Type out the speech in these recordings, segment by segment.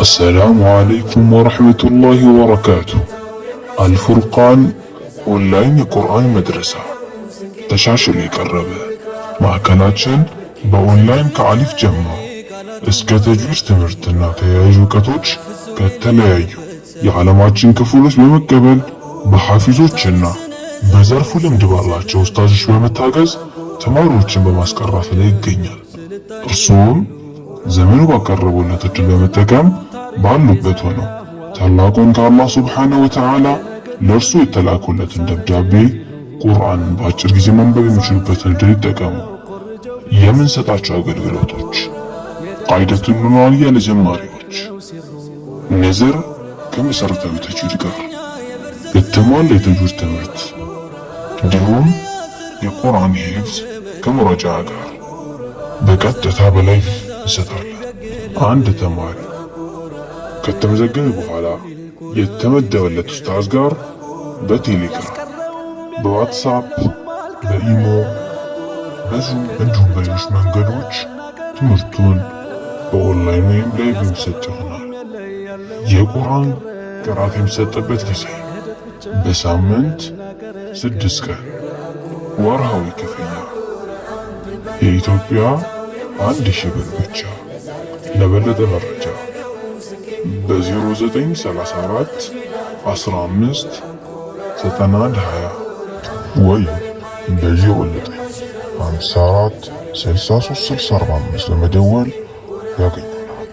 السلام عليكم ورحمة الله وبركاته። الفرقان ኦንላይን የቁርአን መድረሳ ተሻሽሎ የቀረበ ማዕከላችን በኦንላይን ከአሊፍ ጀምሮ እስከ ተጅዊድ ትምህርትና ተያያዥ እውቀቶች ከተለያዩ የዓለማችን ክፍሎች በመቀበል በሐፊዞችና በዘርፉ ልምድ ባላቸው ኡስታዞች በመታገዝ ተማሪዎችን በማስቀራት ላይ ይገኛል። እርሱም ዘመኑ ባቀረቡለት እድል በመጠቀም ባሉበት ሆነው ታላቁን ከአላህ ሱብሓነሁ ወተዓላ ለእርሱ የተላኩለትን ደብዳቤ ቁርአንን በአጭር ጊዜ ማንበብ የሚችሉበትን እድል ይጠቀሙ። የምንሰጣቸው አገልግሎቶች ቃኢደቱን ኑራንያ ለጀማሪዎች፣ ነዝር ከመሰረታዊ ተጅዊድ ጋር የተሟላ የተጅዊድ ትምህርት እንዲሁም የቁርአን ሂፍዝ ከሙራጃዓ ጋር በቀጥታ በላይቭ እንሰጣለን። አንድ ተማሪ ከተመዘገበ በኋላ የተመደበለት ኡስታዝ ጋር በቴሌግራም፣ በዋትስአፕ፣ በኢሞ፣ በዙም እንዲሁም በሌሎች መንገዶች ትምህርቱን በኦንላይን ወይም ላይቭ የሚሰጥ ይሆናል። የቁርአን ቅራት የሚሰጥበት ጊዜ በሳምንት 6 ቀን፣ ወርሃዊ ክፍያ የኢትዮጵያ 1000 ብር ብቻ። ለበለጠ መረጃ በ0934 15 91 20 ወይም በ0954 63 60 ለመደወል ያገኙናል።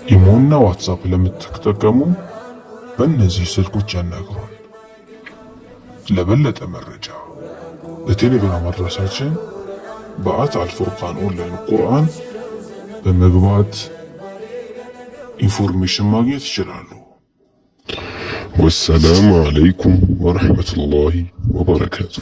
ኢሞና ዋትስአፕ ለምትጠቀሙ በእነዚህ ስልኮች ያናግሩን። ለበለጠ መረጃ በቴሌግራም አድራሻችን በአልፉርቃን ኦንላይን ቁርአን በመግባት ኢንፎርሜሽን ማግኘት ይችላሉ። ወሰላሙ አለይኩም ወረሕመቱላሂ ወበረካቱ።